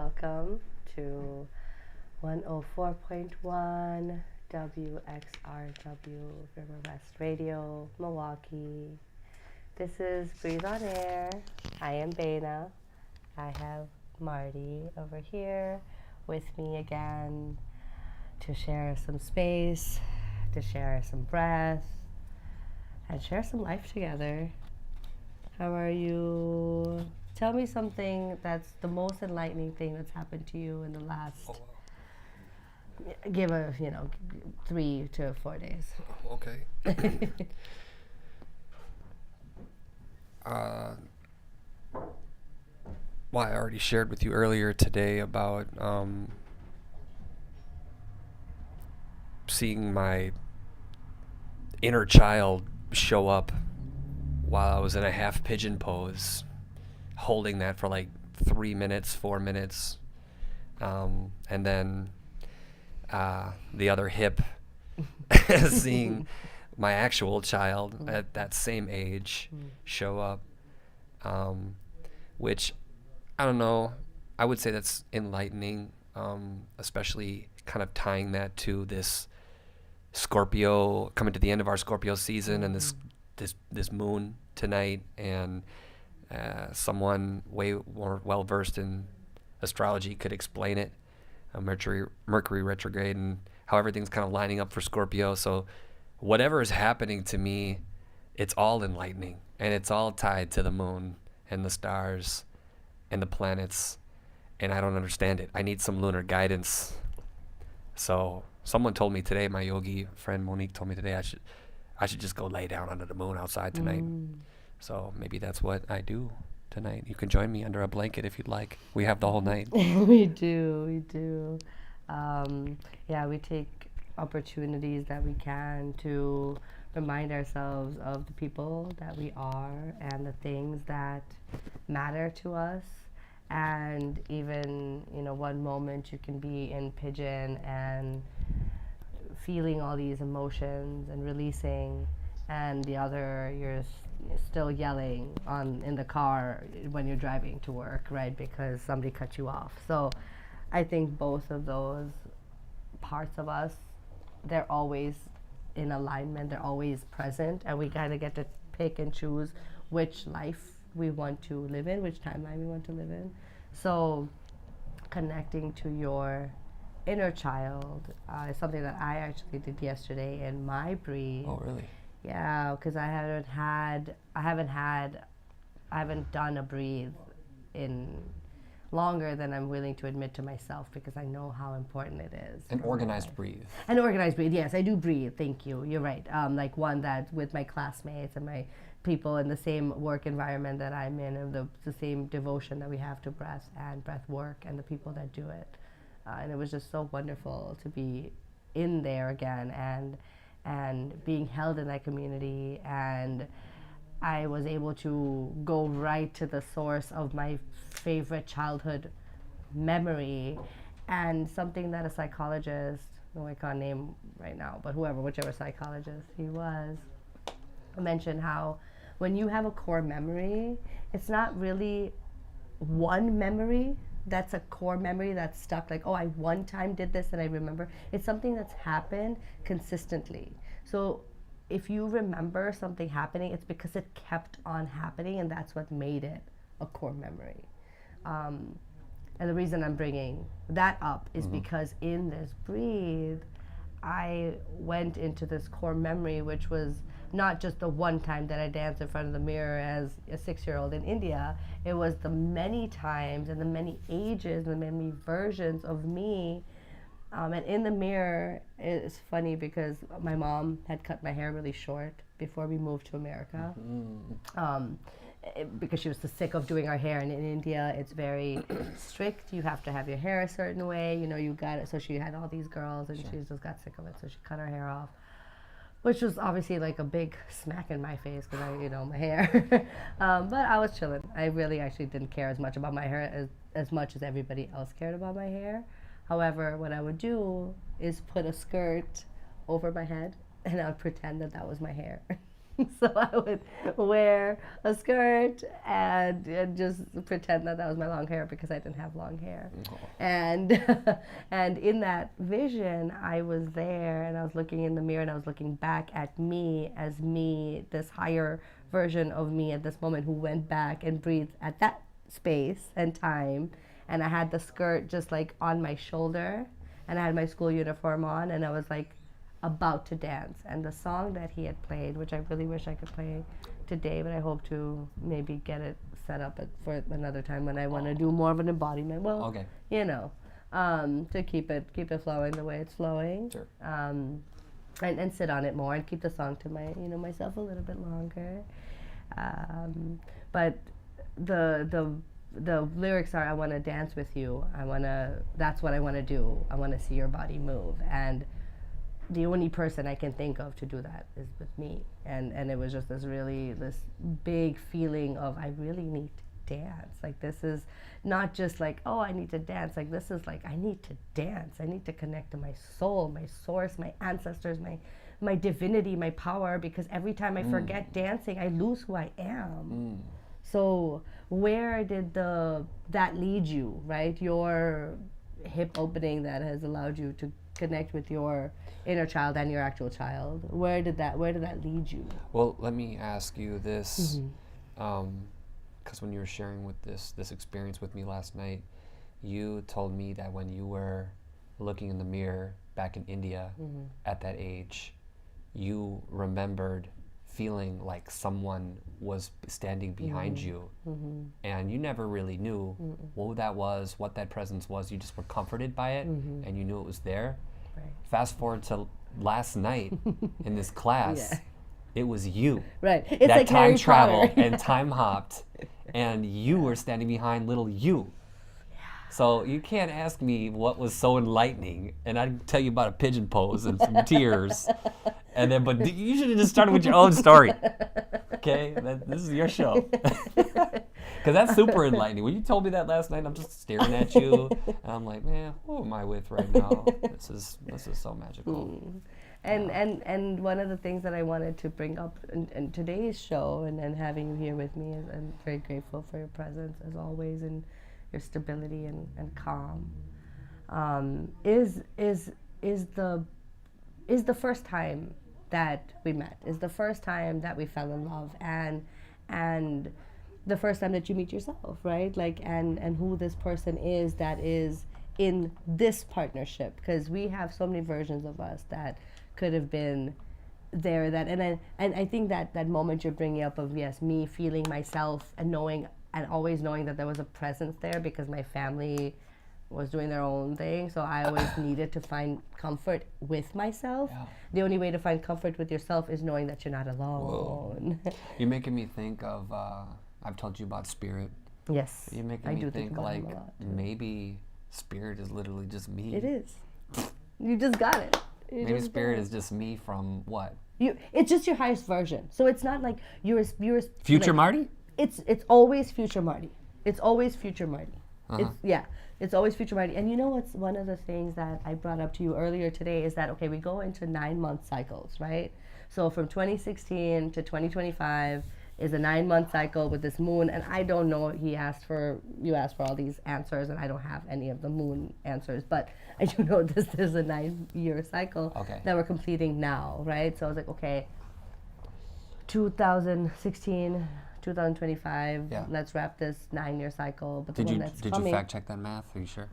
welcome to 104.1 WXRW River West Radio, Milwaukee. This is Breathe on Air. I am Baina. I have Marty over here with me again to share some space, to share some breath, and share some life together. How are you? Tell me something that's the most enlightening thing that's happened to you in the last, give a, 3 to 4 days. Okay. Well, I already shared with you earlier today about seeing my inner child show up while I was in a half pigeon pose, holding that for like 3 minutes, 4 minutes, and then the other hip, seeing my actual child at that same age show up, which, I don't know, I would say that's enlightening, especially kind of tying that to this Scorpio, coming to the end of our Scorpio season, and this moon tonight, and someone way more well versed in astrology could explain it. Mercury retrograde and how everything's kind of lining up for Scorpio. So whatever is happening to me, it's all enlightening, and it's all tied to the moon and the stars and the planets, and I don't understand it. I need some lunar guidance. So someone told me today, my yogi friend Monique told me today, I should just go lay down under the moon outside tonight. So maybe that's what I do tonight. You can join me under a blanket if you'd like. We have the whole night. We do. We take opportunities that we can to remind ourselves of the people that we are and the things that matter to us. And even, one moment you can be in pigeon and feeling all these emotions and releasing, and the other you're still yelling in the car when you're driving to work, right? Because somebody cut you off. So I think both of those parts of us, they're always in alignment, they're always present, and we kind of get to pick and choose which life we want to live in, which timeline we want to live in. So connecting to your inner child is something that I actually did yesterday in my breathe. Oh, really? Yeah, because I haven't done a breathe in longer than I'm willing to admit to myself, because I know how important it is. An organized breathe. An organized breathe, yes, I do breathe, thank you, you're right. Like one that with my classmates and my people in the same work environment that I'm in, and the same devotion that we have to breath and breath work and the people that do it. And it was just so wonderful to be in there again and being held in that community, and I was able to go right to the source of my favorite childhood memory, and something that a psychologist, no, I can't name right now, but whichever psychologist he was, mentioned how when you have a core memory, it's not really one memory that's a core memory that's stuck, like, oh, I one time did this and I remember. It's something that's happened consistently. So if you remember something happening, it's because it kept on happening, and that's what made it a core memory. And the reason I'm bringing that up is because in this breathe, I went into this core memory, which was not just the one time that I danced in front of the mirror as a 6-year-old in India. It was the many times and the many ages and the many versions of me. And in the mirror, it's funny because my mom had cut my hair really short before we moved to America. Because she was so sick of doing our hair. And in India, it's very strict. You have to have your hair a certain way. You got it. So she had all these girls, and she just got sick of it. So she cut her hair off, which was obviously like a big smack in my face because my hair. But I was chilling. I really actually didn't care as much about my hair as much as everybody else cared about my hair. However, what I would do is put a skirt over my head, and I would pretend that was my hair. So I would wear a skirt and just pretend that that was my long hair because I didn't have long hair. Oh. And and in that vision, I was there and I was looking in the mirror and I was looking back at me as me, this higher version of me at this moment who went back and breathed at that space and time. And I had the skirt just like on my shoulder and I had my school uniform on and I was like about to dance. And the song that he had played, which I really wish I could play today, but I hope to maybe get it set up for another time when I want to do more of an embodiment. Well, Okay. you know, to keep it flowing the way it's flowing. Sure. And sit on it more and keep the song to myself a little bit longer. But the lyrics are, I want to dance with you. That's what I want to do. I want to see your body move. And the only person I can think of to do that is with me. And it was just this big feeling of, I really need to dance. Like, this is not just like, oh, I need to dance. Like, this is like, I need to dance. I need to connect to my soul, my source, my ancestors, my divinity, my power, because every time I forget dancing, I lose who I am. So where did that lead you, right? Your hip opening that has allowed you to connect with your inner child and your actual child. Where did that lead you? Well, let me ask you this, because when you were sharing with this experience with me last night, you told me that when you were looking in the mirror back in India at that age, you remembered feeling like someone was standing behind you, and you never really knew what that was, what that presence was. You just were comforted by it, and you knew it was there. Right. Fast forward to last night in this class, it was you. Right. It's that like time Harry traveled Potter. and time hopped, and you were standing behind little you. So you can't ask me what was so enlightening, and I'd tell you about a pigeon pose and some tears, and then but you should have just started with your own story. Okay, this is your show. Because that's super enlightening. When you told me that last night, I'm just staring at you, and I'm like, man, who am I with right now? This is so magical. And one of the things that I wanted to bring up in today's show, and having you here with me, is I'm very grateful for your presence as always, and your stability and calm. Is the first time that we met, is the first time that we fell in love, and the first time that you meet yourself, right? Like, and who this person is that is in this partnership, because we have so many versions of us that could have been there. And I think that moment you're bringing up of, yes, me feeling myself and knowing, and always knowing that there was a presence there, because my family was doing their own thing, so I always needed to find comfort with myself. Yeah. The only way to find comfort with yourself is knowing that you're not alone. You're making me think of, I've told you about spirit. Yes. You're making me think like maybe spirit is literally just me. It is. You just got it. Maybe spirit is just me from what? It's just your highest version. So it's not like you're future like, Marty? It's always future Marty. It's always future Marty. Uh-huh. It's always future Marty. And you know what's one of the things that I brought up to you earlier today is that, okay, we go into 9-month cycles, right? So from 2016 to 2025 is a 9-month cycle with this moon, and I don't know, you asked for all these answers, and I don't have any of the moon answers, but I do know this is a 9-year cycle that we're completing now, right? So I was like, okay, 2016, 2025, let's wrap this 9-year cycle. But did you fact check that math? Are you sure?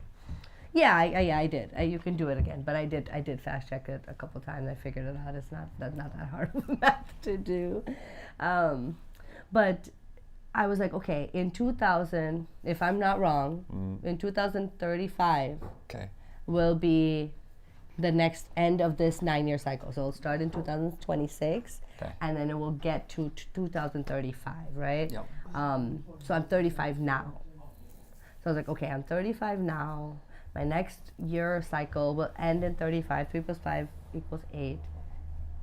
Yeah, I did. You can do it again, but I did fast check it a couple times. I figured it out. It's not that hard of math to do. But I was like, okay, in 2000, if I'm not wrong, in 2035 will be the next end of this 9-year cycle. So it'll start in 2026, and then it will get to 2035, right? Yep. So I'm 35 now. So I was like, okay, I'm 35 now. My next year cycle will end in 35. 3 plus 5 equals 8.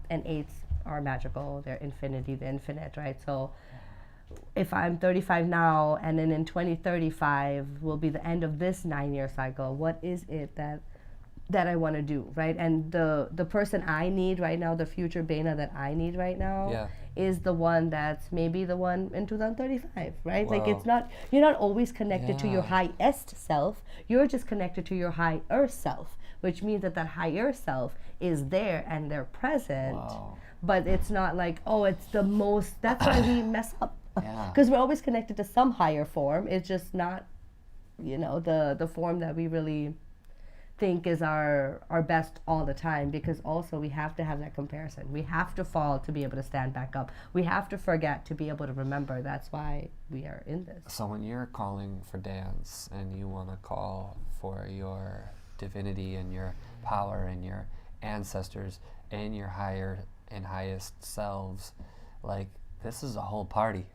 And 8s are magical. They're infinity, the infinite, right? So if I'm 35 now, and then in 2035 will be the end of this 9-year cycle, what is it that that I want to do, right? And the person I need right now, the future Bena that I need right now, Yeah. is the one that's maybe the one in 2035, right? Like, Wow. it's not, you're not always connected to your Yeah. highest self. You're just connected to your higher self, which means that that higher self is there and they're present. Wow. But it's not like, oh, it's the most. That's why we mess up. Yeah. Because we're always connected to some higher form. It's just not, the form that we really think is our best all the time, because also we have to have that comparison. We have to fall to be able to stand back up. We have to forget to be able to remember. That's why we are in this. So when you're calling for dance and you want to call for your divinity and your power and your ancestors and your higher and highest selves, like, this is a whole party.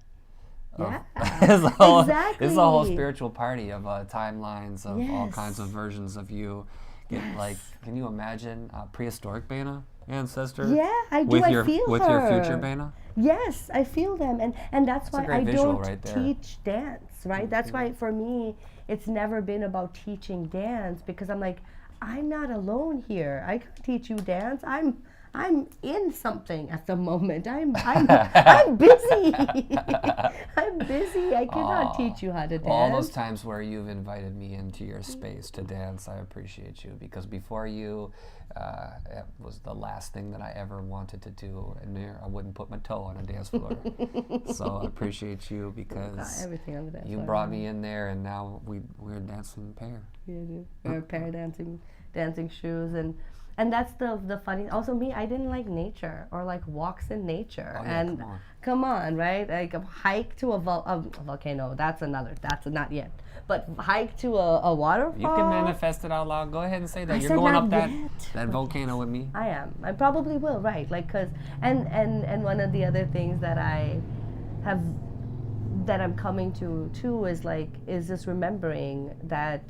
Yeah, This is a whole exactly. spiritual party of timelines of all kinds of Yes. versions of you. Yes. Like, can you imagine a prehistoric Bena ancestor? Yeah, I do. With I your feel with her. your future Bena? Yes, I feel them, and that's It's a why great I visual don't right there. teach dance, right? That's why for me it's never been about teaching dance, because I'm like, I'm not alone here. I can't teach you dance. I'm in something at the moment. I'm busy. I'm busy. I cannot teach you how to dance. All those times where you've invited me into your space to dance, I appreciate you, because before you, it was the last thing that I ever wanted to do, and I wouldn't put my toe on a dance floor. So I appreciate you because Everything on the dance you floor. brought me in there, and now we're a dancing pair. Yeah, dude. Wear a pair of dancing shoes, and that's the funny. Also, me, I didn't like nature or like walks in nature. Oh, yeah, and come on. right? Like a hike to a volcano. That's not yet. But hike to a waterfall. You can manifest it out loud. Go ahead and say that. I You're said going not up that yet. volcano with me. I am. I probably will. Right? Like, cause and one of the other things that I have that I'm coming to too is just remembering that,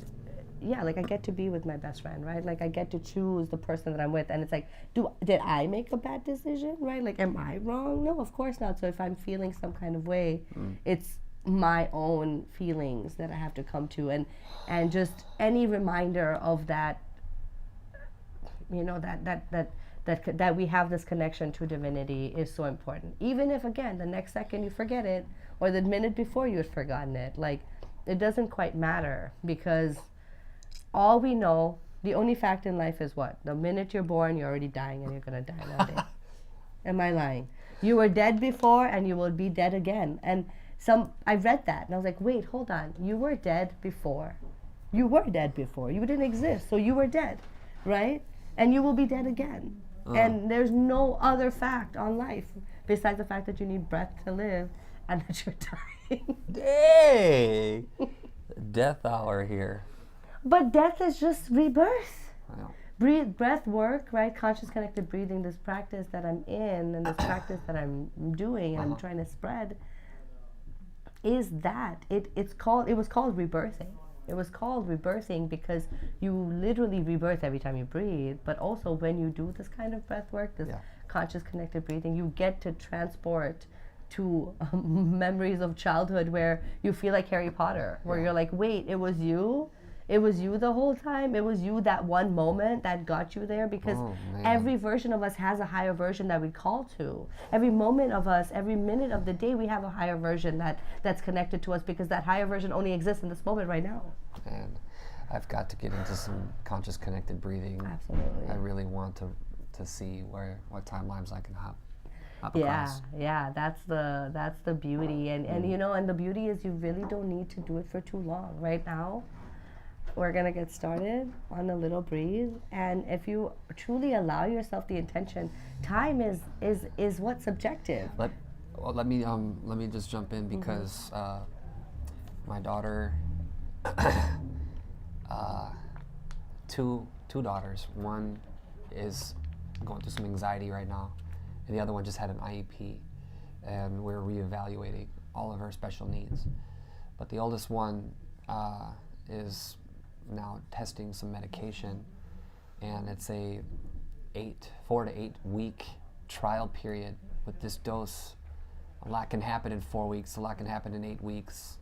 yeah, like I get to be with my best friend, right? Like I get to choose the person that I'm with, and it's like, did I make a bad decision, right? Like, am I wrong? No, of course not. So if I'm feeling some kind of way, it's my own feelings that I have to come to, and just any reminder of that, that we have this connection to divinity is so important. Even if, again, the next second you forget it, or the minute before you had forgotten it, like, it doesn't quite matter, because all we know, the only fact in life is what? The minute you're born, you're already dying, and you're going to die one day. Am I lying? You were dead before, and you will be dead again. And I read that, and I was like, wait, hold on. You were dead before. You were dead before. You didn't exist, so you were dead, right? And you will be dead again. And there's no other fact on life besides the fact that you need breath to live and that you're dying. Hey! Death hour here. But death is just rebirth. Wow. Breath work, right? Conscious connected breathing, this practice that I'm in and this practice that I'm doing and I'm trying to spread, is that. It was called rebirthing. It was called rebirthing because you literally rebirth every time you breathe, but also when you do this kind of breath work, this conscious connected breathing, you get to transport to memories of childhood where you feel like Harry Potter, where you're like, wait, it was you? It was you the whole time? It was you, that one moment that got you there? Because every version of us has a higher version that we call to. Every moment of us, every minute of the day, we have a higher version that's connected to us, because that higher version only exists in this moment right now. And I've got to get into some conscious connected breathing. Absolutely. I really want to see what timelines I can hop across. Yeah, that's the beauty. And and the beauty is you really don't need to do it for too long. Right now, we're going to get started on a little breathe, and if you truly allow yourself the intention, time is what's subjective. Let me just jump in, because my daughter, two daughters. One is going through some anxiety right now, and the other one just had an IEP, and we're reevaluating all of her special needs. But the oldest one is now testing some medication, and it's a 4 to 8 week trial period with this dose. A lot can happen in 4 weeks, a lot can happen in 8 weeks,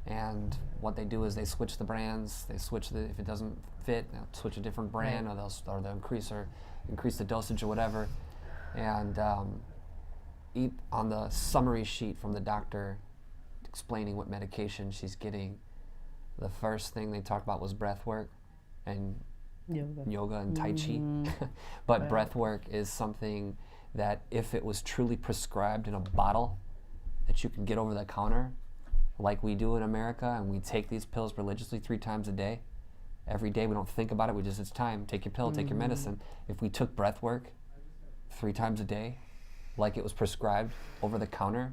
And what they do is they switch the brands. They switch if it doesn't fit, they'll switch a different brand, Right. or they'll increase the dosage or whatever. And eat on the summary sheet from the doctor explaining what medication she's getting. The first thing they talked about was breath work and yoga and Tai Chi. But Right. breath work is something that if it was truly prescribed in a bottle that you can get over the counter, like we do in America, and we take these pills religiously 3 times a day, every day, we don't think about it, it's time, take your pill, take your medicine. If we took breath work 3 times a day, like it was prescribed over the counter,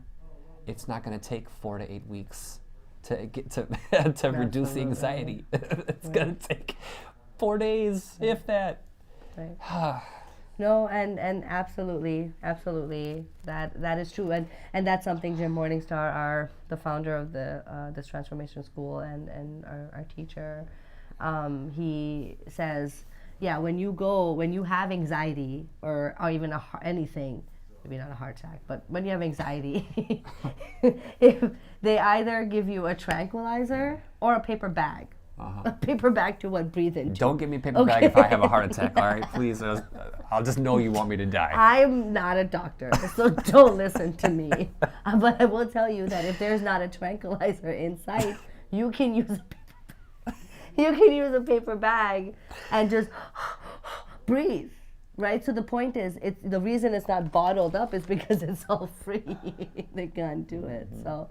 it's not going to take 4 to 8 weeks to get to to reduce the Absolutely. anxiety. It's Right. going to take 4 days, if that. Right. No, and absolutely, that is true, and that's something Jim Morningstar, the founder of this transformation school, and our teacher, he says, yeah, when you have anxiety or even anything, maybe not a heart attack, but when you have anxiety, if they either give you a tranquilizer or a paper bag. A paper bag to breathe into. Don't give me a paper bag if I have a heart attack, all right? Please, I'll just know you want me to die. I'm not a doctor, so don't listen to me. But I will tell you that if there's not a tranquilizer in sight, you can use a paper bag and just breathe. Right? So the point is, the reason it's not bottled up is because it's all free. They can't do it. So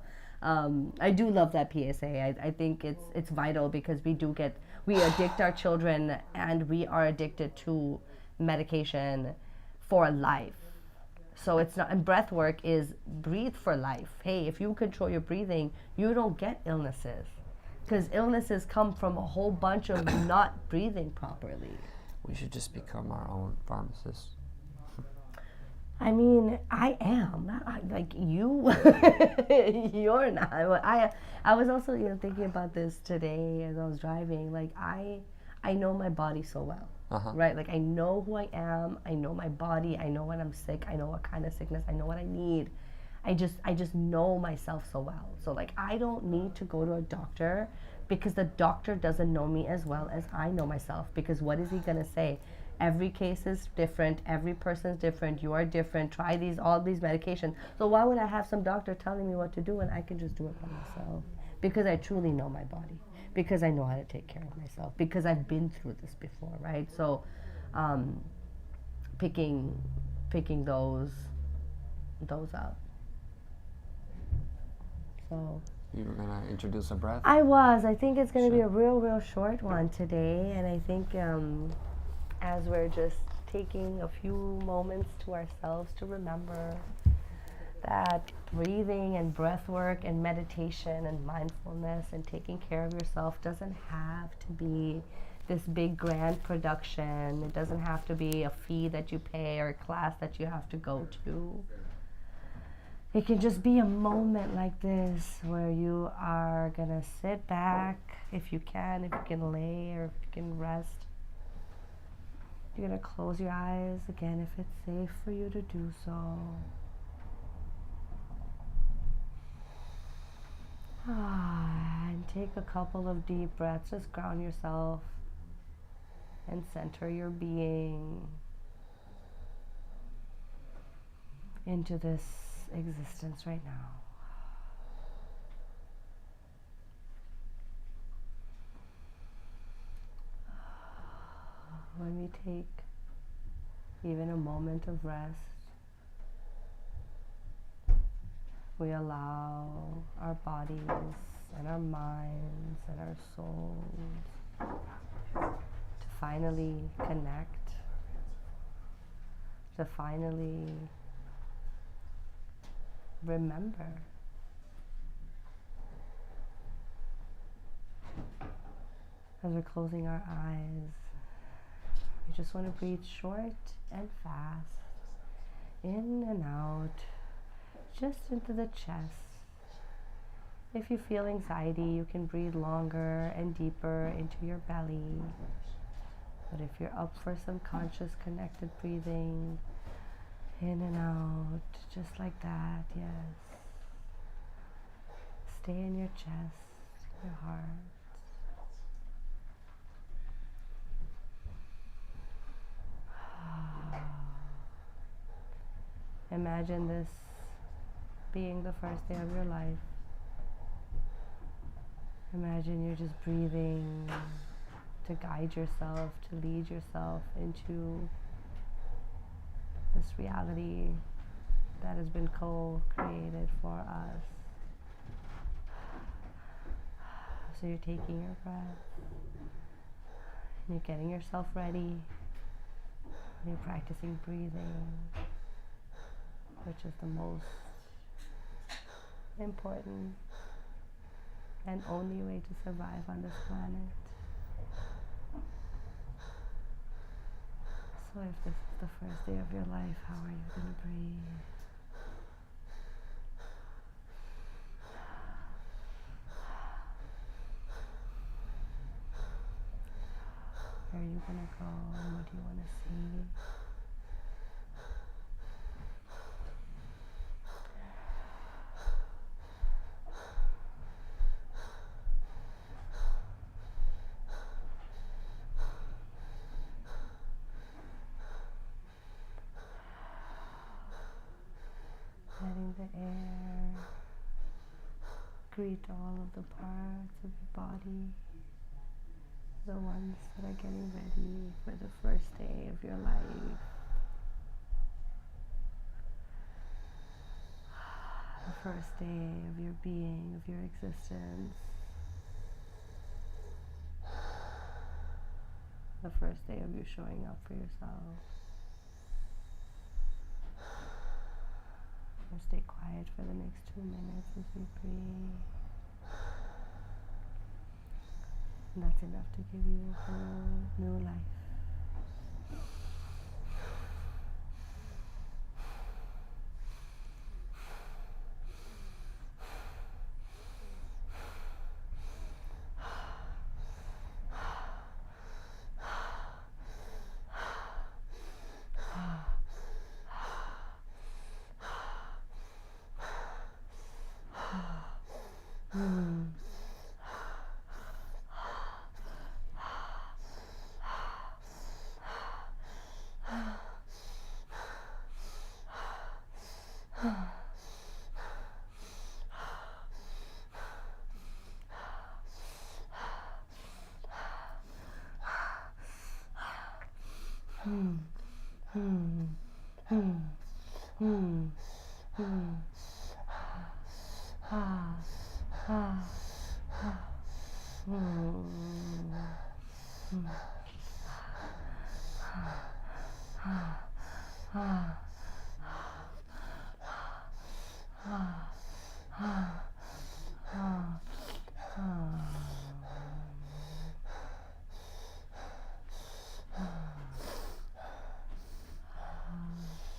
I do love that PSA. I think it's vital because we addict our children, and we are addicted to medication for life. So it's not, and breath work is breathe for life. Hey, if you control your breathing, you don't get illnesses, because illnesses come from a whole bunch of not breathing properly. We should just become our own pharmacists. I mean, I am not like you. You're not. I was also thinking about this today as I was driving. Like I know my body so well, right? Like I know who I am. I know my body. I know when I'm sick. I know what kind of sickness. I know what I need. I just know myself so well. So like I don't need to go to a doctor because the doctor doesn't know me as well as I know myself. Because what is he gonna say? Every case is different. Every person's different. You are different. Try all these medications. So why would I have some doctor telling me what to do when I can just do it by myself? Because I truly know my body. Because I know how to take care of myself. Because I've been through this before, right? So, picking those up. So. You were gonna introduce a breath? I think it's gonna be a real short one today, and I think as we're just taking a few moments to ourselves to remember that breathing and breath work and meditation and mindfulness and taking care of yourself doesn't have to be this big grand production. It doesn't have to be a fee that you pay or a class that you have to go to. It can just be a moment like this where you are gonna sit back, if you can lay or if you can rest. You're gonna close your eyes again if it's safe for you to do so. And take a couple of deep breaths. Just ground yourself and center your being into this existence right now. When we take even a moment of rest, we allow our bodies and our minds and our souls to finally connect, to finally remember. As we're closing our eyes, we just want to breathe short and fast, in and out, just into the chest. If you feel anxiety, you can breathe longer and deeper into your belly. But if you're up for some conscious connected breathing, in and out, just like that, yes. Stay in your chest. your heart. Imagine this being the first day of your life. Imagine you're just breathing to guide yourself, to lead yourself into this reality that has been co-created for us. So you're taking your breath, and you're getting yourself ready, and you're practicing breathing, which is the most important and only way to survive on this planet. So if this is the first day of your life, how are you going to breathe? Where are you going to go, and what do you want to see? Letting the air greet all of the parts of your body, the ones that are getting ready for the first day of your life. The first day of your being, of your existence. The first day of you showing up for yourself. Or stay quiet for the next 2 minutes as we breathe. And that's enough to give you a whole new life.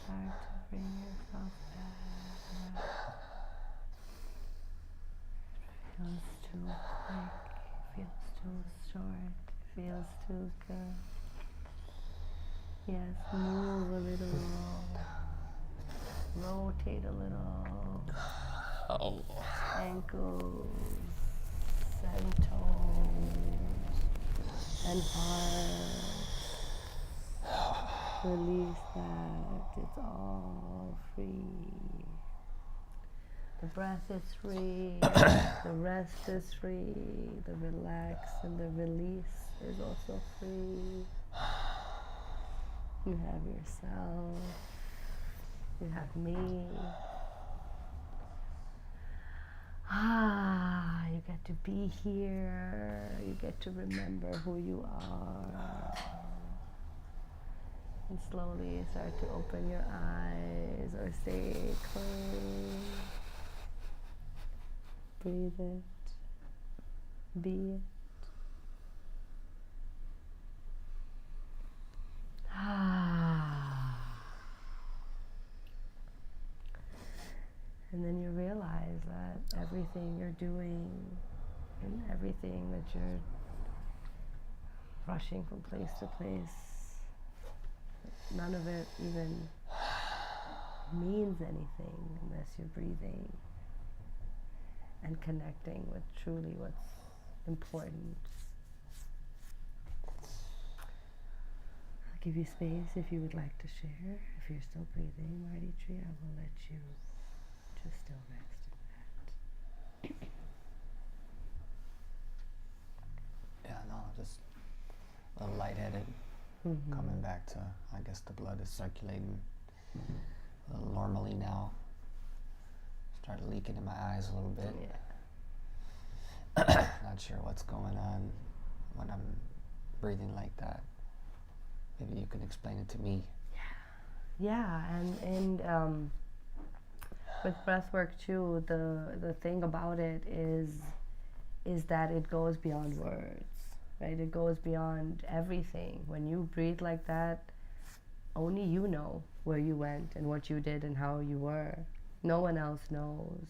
Start to bring yourself back. Feels too quick, feels too short, feels too good. Yes, move a little, rotate a little. Oh. Ankles and toes and heart. Release that, it's all free. The breath is free, the rest is free, the relax and the release is also free. You have yourself, you have me. You get to be here, you get to remember who you are. And slowly start to open your eyes or stay closed. Breathe it, be it. And then you realize that everything you're doing and everything that you're rushing from place to place, none of it even means anything unless you're breathing and connecting with truly what's important. I'll give you space if you would like to share. If you're still breathing, Marty Tree, I will let you just still rest in that. Yeah, no, just a little lightheaded. Coming back to, I guess the blood is circulating a little normally now. Started leaking in my eyes a little bit. Yeah. Not sure what's going on when I'm breathing like that. Maybe you can explain it to me. Yeah, and with breath work too, the thing about it is that it goes beyond words, right? It goes beyond everything. When you breathe like that, only you know where you went and what you did and how you were. No one else knows.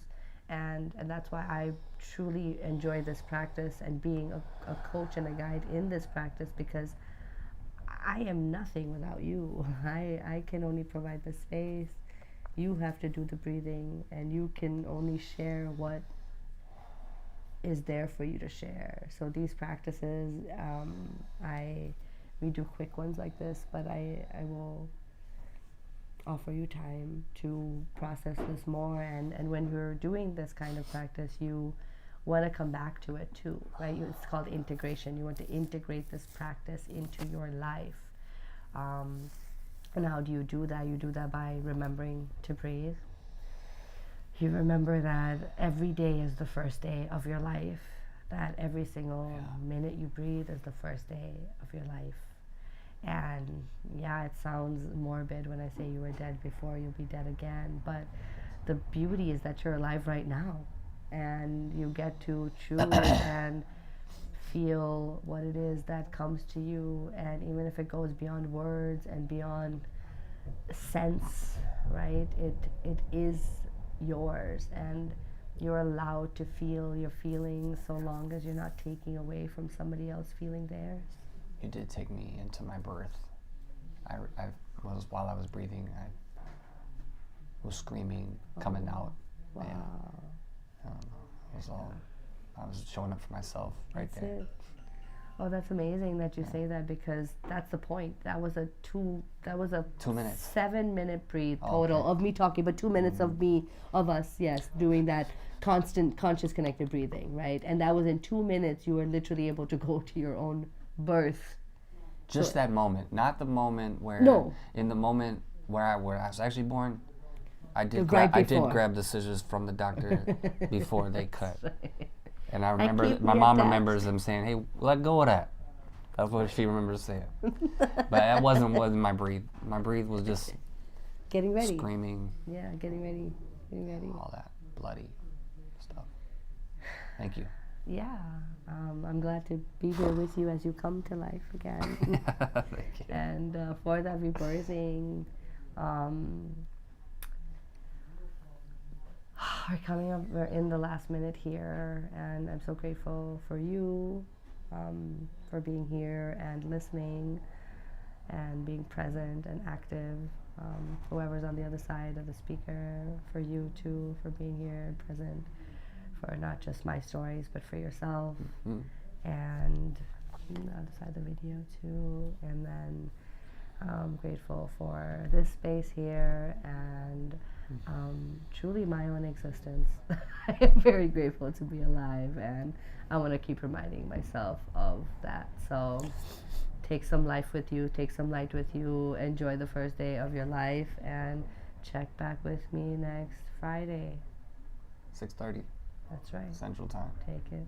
And that's why I truly enjoy this practice and being a coach and a guide in this practice, because I am nothing without you. I can only provide the space. You have to do the breathing, and you can only share what is there for you to share. So these practices, we do quick ones like this, but I will offer you time to process this more. And when you're doing this kind of practice, you want to come back to it too, right? It's called integration. You want to integrate this practice into your life. And how do you do that? You do that by remembering to breathe. You remember that every day is the first day of your life, that every single minute you breathe is the first day of your life. And yeah, it sounds morbid when I say you were dead before, you'll be dead again, but the beauty is that you're alive right now, and you get to choose and feel what it is that comes to you. And even if it goes beyond words and beyond sense, right, it is yours, and you're allowed to feel your feelings so long as you're not taking away from somebody else feeling theirs. You did take me into my birth. While I was breathing, I was screaming, coming out. Wow. And, I don't know, I was showing up for myself right That's there. it. Oh, that's amazing that you say that, because that's the point. That was a 2 minutes. 7-minute breathe Oh, total okay. of me talking, but 2 minutes of us, yes, doing that constant conscious connected breathing, right? And that was in 2 minutes. You were literally able to go to your own birth. Just that moment, not the moment where. No. In the moment where I was actually born, I did Right I did before. grab the scissors from the doctor before they cut. And I keep remember my me mom attached. remembers them saying, "Hey, let go of that." That's what she remembers saying. But that wasn't my breathe. My breathe was just Getting ready. screaming, Yeah, getting ready. Getting ready. all that bloody stuff. Thank you. Yeah. I'm glad to be here with you as you come to life again. Thank you. And for that rebirthing, we're in the last minute here, and I'm so grateful for you, for being here and listening and being present and active. Whoever's on the other side of the speaker, for you too, for being here and present, for not just my stories, but for yourself. And on the other side of the video too. And then I'm grateful for this space here, and truly my own existence. I am very grateful to be alive, and I want to keep reminding myself of that. So take some life with you, take some light with you, enjoy the first day of your life, and check back with me next Friday. 6:30 That's right. Central Time. Take it.